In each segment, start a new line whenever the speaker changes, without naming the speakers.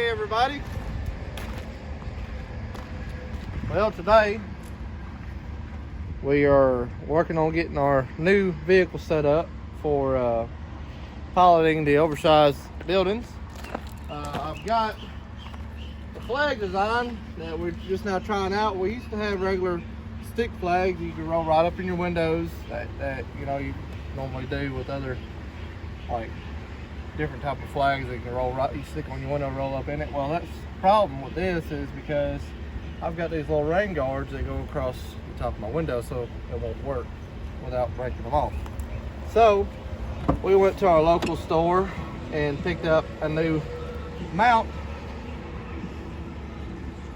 Hey everybody. Well, today we are working on getting our new vehicle set up for piloting the oversized buildings. I've got the flag design that we're just now trying out. We used to have regular stick flags you can roll right up in your windows that you know you normally do with other like different type of flags that you can roll right, you stick on your window, roll up in it. Well, that's the problem with this is because I've got these little rain guards that go across the top of my window, so it won't work without breaking them off. So we went to our local store and picked up a new mount,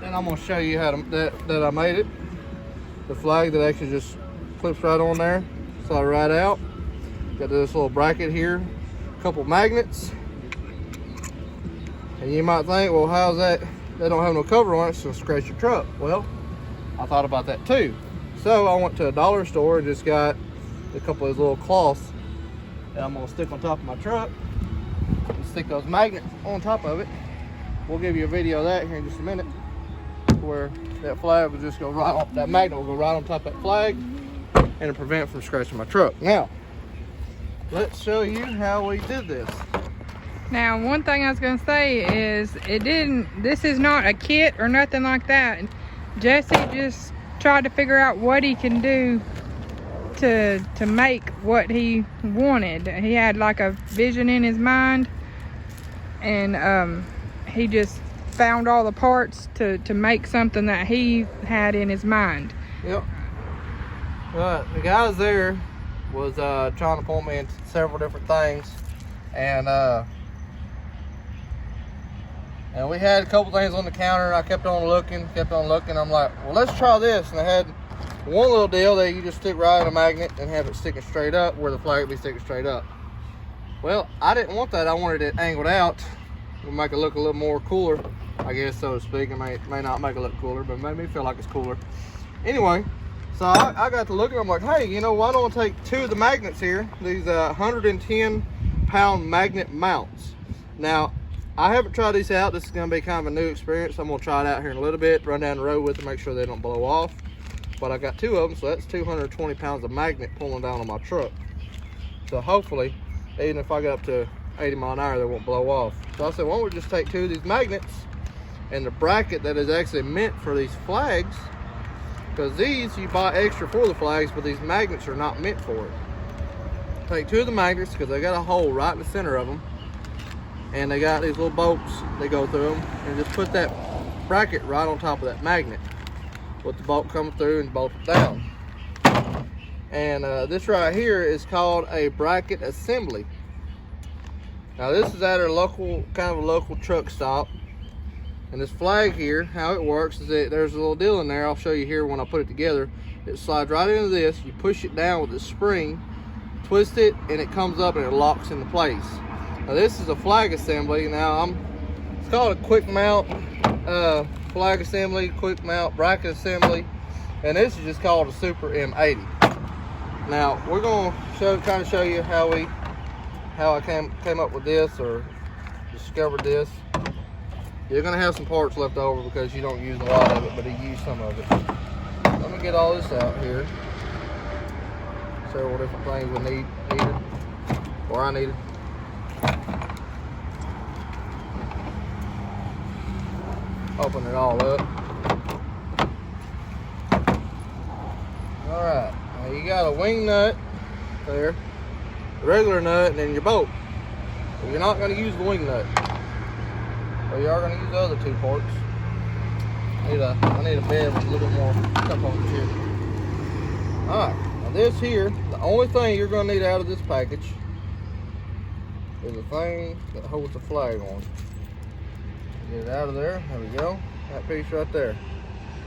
and I'm going to show you how that I made it. The flag that actually just clips right on there, slide right out. Got this little bracket here, a couple magnets, and you might think, well, how's that? They don't have no cover on it, so scratch your truck. Well, I thought about that too. So I went to a dollar store and just got a couple of these little cloths that I'm gonna stick on top of my truck and stick those magnets on top of it. We'll give you a video of that here in just a minute, where that flag will just go right on, that magnet will go right on top of that flag and it'll prevent it from scratching my truck. Now, let's show you how we did this.
Now, one thing I was going to say is this is not a kit or nothing like that. Jesse just tried to figure out what he can do to make what he wanted. He had like a vision in his mind, and he just found all the parts to make something that he had in his mind.
Yep. The guys there was trying to point me into several different things, and we had a couple things on the counter, and I kept on looking. I'm like, well, let's try this. And I had one little deal that you just stick right in a magnet and have it sticking straight up where the flag would be sticking straight up. Well, I didn't want that. I wanted it angled out. It would make it look a little more cooler, I guess, so to speak. It may not make it look cooler, but it made me feel like it's cooler. Anyway, so I got to looking. I'm like, hey, you know, why don't I take two of the magnets here, these 110-pound magnet mounts. Now, I haven't tried these out. This is going to be kind of a new experience. I'm going to try it out here in a little bit, run down the road with them, make sure they don't blow off. But I got two of them, so that's 220 pounds of magnet pulling down on my truck. So hopefully, even if I get up to 80 mile an hour, they won't blow off. So I said, why don't we just take two of these magnets and the bracket that is actually meant for these flags, because these you buy extra for the flags, but these magnets are not meant for it. Take two of the magnets, because they got a hole right in the center of them, and they got these little bolts that go through them, and just put that bracket right on top of that magnet with the bolt coming through and bolt it down. And this right here is called a bracket assembly. Now this is at our local, kind of a local truck stop. And this flag here, how it works is that there's a little deal in there. I'll show you here when I put it together. It slides right into this. You push it down with the spring, twist it, and it comes up and it locks into place. Now this is a flag assembly. Now it's called a quick mount flag assembly, quick mount bracket assembly, and this is just called a Super M80. Now we're going to kind of show you how I came up with this or discovered this. You're going to have some parts left over because you don't use a lot of it, but you use some of it. Let me get all this out here. Several different things we needed, or I needed. Open it all up. Alright, now you got a wing nut there, a regular nut, and then your bolt. So you're not going to use the wing nut, but you are going to use the other two parts. I need a bed with a little bit more components here. Alright, now this here, the only thing you're going to need out of this package is the thing that holds the flag on. Get it out of there. There we go. That piece right there.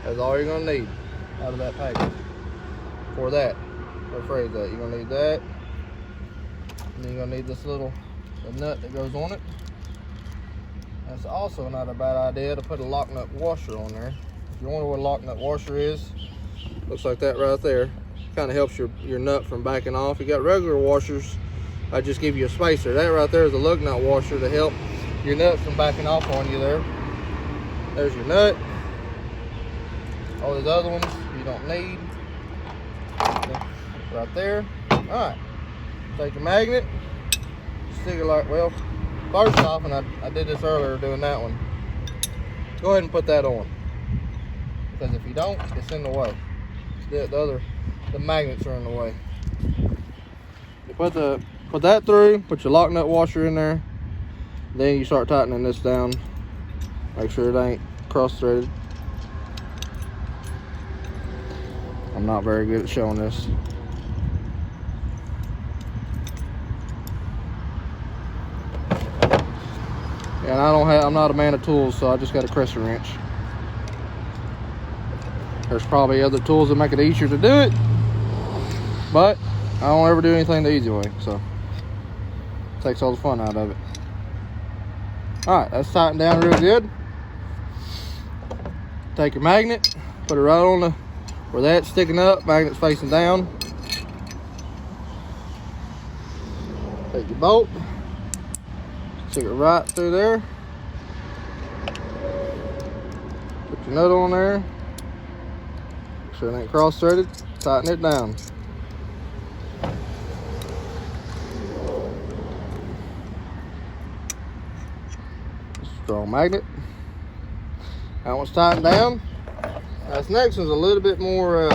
That's all you're going to need out of that package for that. Rephrase that. You're going to need that. And then you're going to need this little nut that goes on it. That's also not a bad idea to put a lock nut washer on there. If you wonder what a lock nut washer is, looks like that right there. Kind of helps your nut from backing off. You got regular washers, I just give you a spacer. That right there is a lug nut washer to help your nuts from backing off on you there. There's your nut. All these other ones you don't need. Right there. Alright. Take your magnet. Stick it like, well, first off, and I did this earlier doing that one. Go ahead and put that on. Because if you don't, it's in the way. The magnets are in the way. You put that through, put your lock nut washer in there. Then you start tightening this down. Make sure it ain't cross-threaded. I'm not very good at showing this. And I'm not a man of tools, so I just got a crescent wrench. There's probably other tools that make it easier to do it, but I don't ever do anything the easy way, so it takes all the fun out of it. Alright, that's tightened down real good. Take your magnet, put it right on where that's sticking up, magnet's facing down. Take your bolt, stick it right through there. Put your nut on there. Make sure it ain't cross-threaded. Tighten it down. Strong magnet. That one's tightened down. Now this next one's a little bit more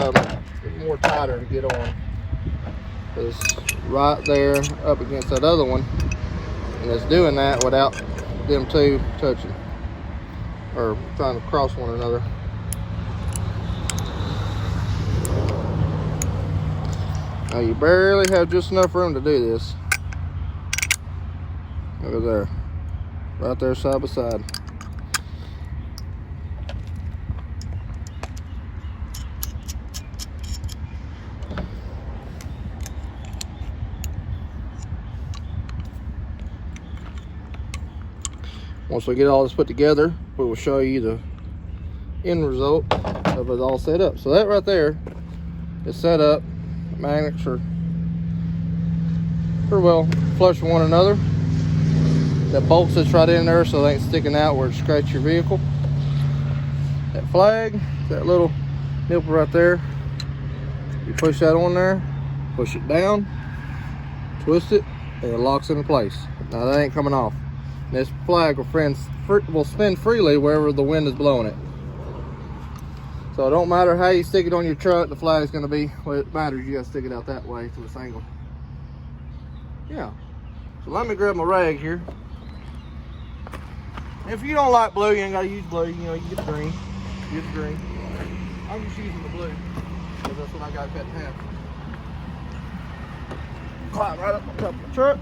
tighter to get on. It's right there up against that other one, and it's doing that without them two touching or trying to cross one another. Now you barely have just enough room to do this. Look at there, right there side by side. Once we get all this put together, we will show you the end result of it all set up. So that right there is set up. Magnets are pretty well flush with one another. That bolt sits right in there so they ain't sticking out where it scratches your vehicle. That flag, that little nipple right there, you push that on there, push it down, twist it, and it locks into place. Now that ain't coming off. This flag will spin freely wherever the wind is blowing it. So it don't matter how you stick it on your truck, the flag's gonna be, well, it matters, you gotta stick it out that way to this angle. Yeah. So let me grab my rag here. If you don't like blue, you ain't gotta use blue, you know, you get the green. Use the green. I'm just using the blue, because that's what I got cut in half. Climb right up on top of the truck.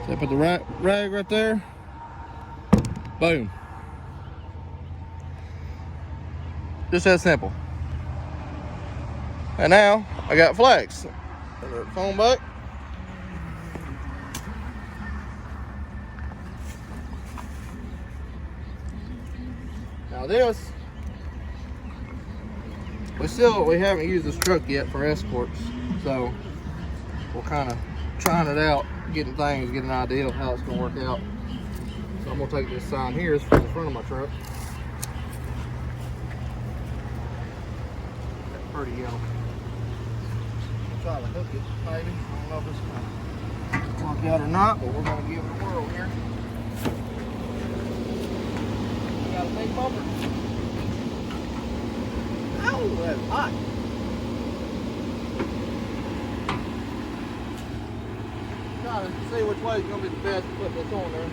So I put the rag right there. Boom. Just that simple. And now I got flags. Put the phone back. Now this, we haven't used this truck yet for escorts, so we're kind of trying it out, getting an idea of how it's gonna work out. So I'm gonna take this sign here for the front of my truck. That's pretty yellow. I'll try to hook it, maybe. I don't know if it's gonna work out or not, but we're gonna give it a whirl here. We got a big bumper. Ow, that's hot. Trying to see which way is gonna be the best to put this on there.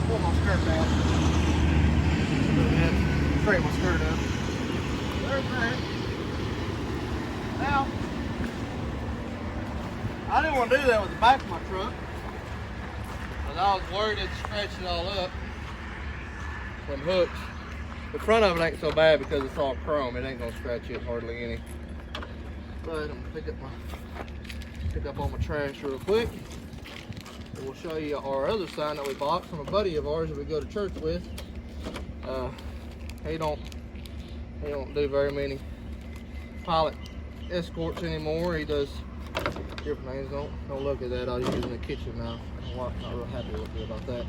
Pull my skirt down. Straighten my skirt up. There's that. Now, I didn't want to do that with the back of my truck, but I was worried it'd scratch it all up from hooks. The front of it ain't so bad because it's all chrome. It ain't gonna scratch it hardly any. But I'm gonna pick up all my trash real quick. And we'll show you our other sign that we bought from a buddy of ours that we go to church with. He don't do very many pilot escorts anymore. He does different things. Don't look at that. I was using the kitchen now. My wife's not real happy with me about that.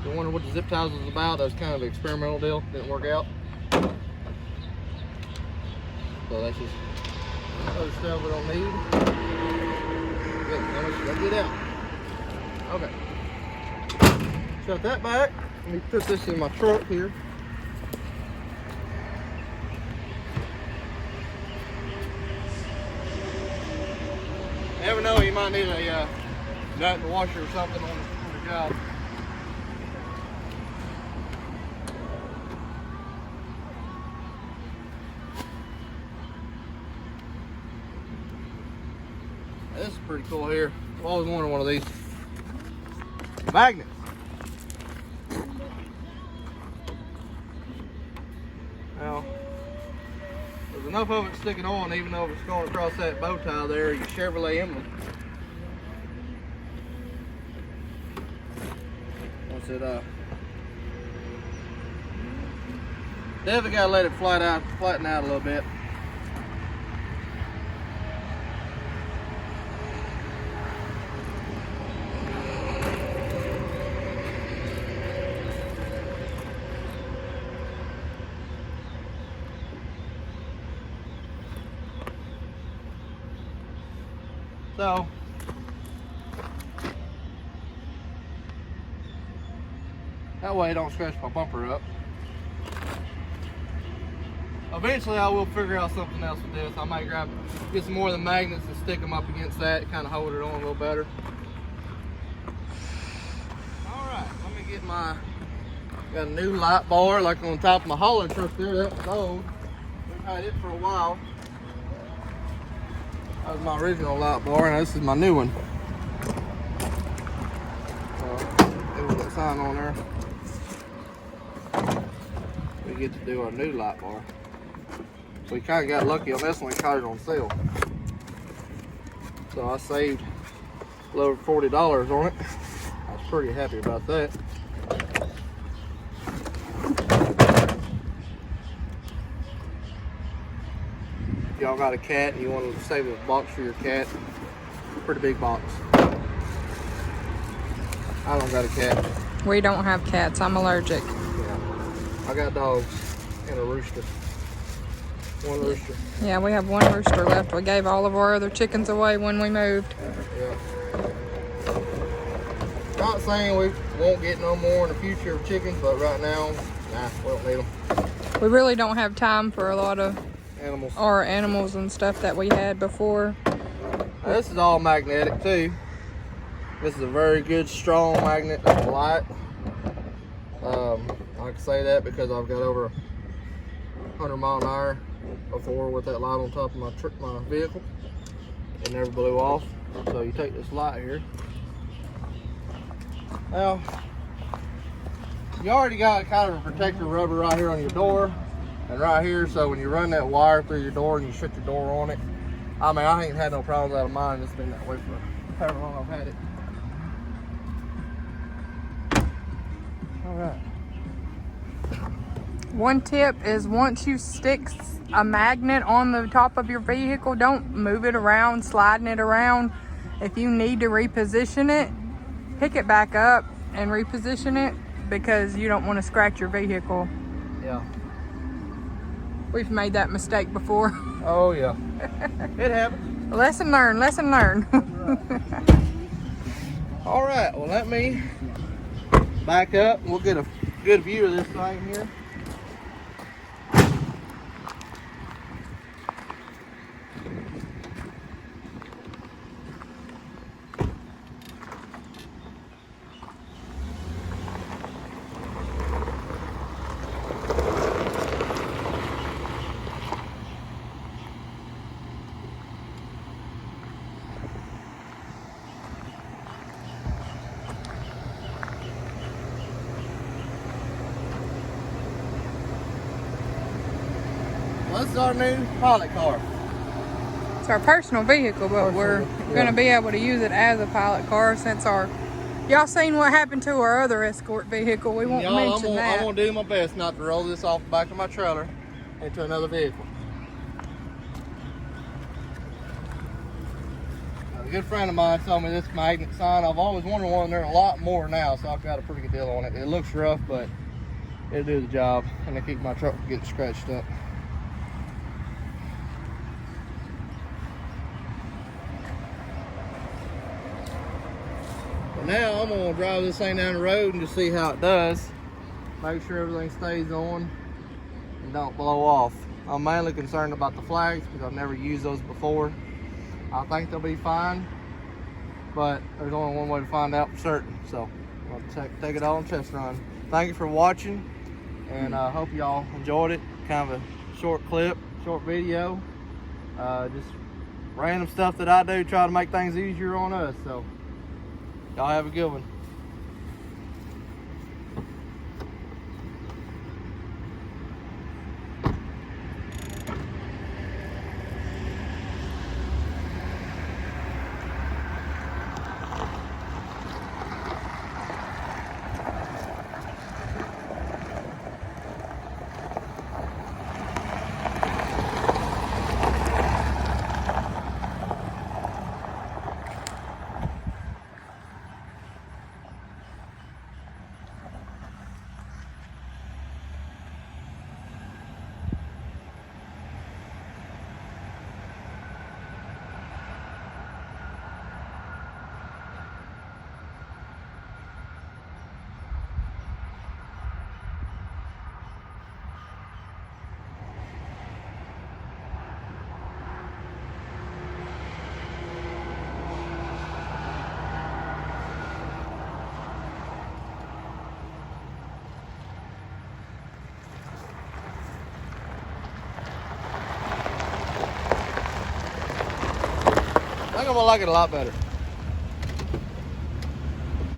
You wonder what the zip ties was about? That was kind of an experimental deal. Didn't work out. So that's just other stuff we don't need. Good. Now let's get out. Okay. Shut that back. Let me put this in my truck here. You never know, you might need a nut and washer or something on the job. This is pretty cool here. I've always wanted one of these magnets. Now, there's enough of it sticking on, even though it's going across that bow tie there, your Chevrolet emblem. Once it definitely gotta let it flatten out a little bit. So, that way it don't scratch my bumper up. Eventually I will figure out something else with this. I might get some more of the magnets and stick them up against that, kind of hold it on a little better. Alright, let me get got a new light bar like on top of my hauler truck there. That was old. We've had it for a while. That was my original light bar, and this is my new one. There was that sign on there. We get to do our new light bar. We kind of got lucky on this one. We caught it on sale. So I saved a little over $40 on it. I was pretty happy about that. If y'all got a cat and you want to save a box for your cat, pretty big box. I don't got a cat.
We don't have cats. I'm allergic.
Yeah. I got dogs and a rooster. One rooster.
Yeah, we have one rooster left. We gave all of our other chickens away when we moved.
Yeah. Not saying we won't get no more in the future of chickens, but right now, nah, we don't need them.
We really don't have time for a lot of
Animals
and stuff that we had before.
Now, this is all magnetic too. This is a very good, strong magnet that's light. I can say that because I've got over 100 mile an hour before with that light on top of my vehicle. It never blew off. So you take this light here. Now, you already got kind of a protective rubber right here on your door and right here, so when you run that wire through your door and you shut your door on it, I mean, I ain't had no problems out of mine. It's been that way for however long I've had it. All right.
One tip is once you stick a magnet on the top of your vehicle, don't move it around, sliding it around. If you need to reposition it, pick it back up and reposition it because you don't want to scratch your vehicle.
Yeah.
We've made that mistake before.
Oh yeah. It happens.
Lesson learned, lesson learned.
All right, well let me back up and we'll get a good view of this thing here. this is our new pilot car.
It's our personal vehicle, but we're going to be able to use it as a pilot car since y'all seen what happened to our other Escort vehicle. We won't mention that.
I'm going to do my best not to roll this off the back of my trailer into another vehicle. A good friend of mine told me this magnet sign. I've always wanted one. There are a lot more now, so I've got a pretty good deal on it. It looks rough, but it'll do the job, and it'll keep my truck from getting scratched up. But now I'm gonna drive this thing down the road and just see how it does. Make sure everything stays on and don't blow off. I'm mainly concerned about the flags because I've never used those before. I think they'll be fine, but there's only one way to find out for certain. So I'll take it all on test run. Thank you for watching, and I hope y'all enjoyed it. Kind of a short clip, short video. Just random stuff that I do, try to make things easier on us. So y'all have a good one. I think I'm gonna like it a lot better.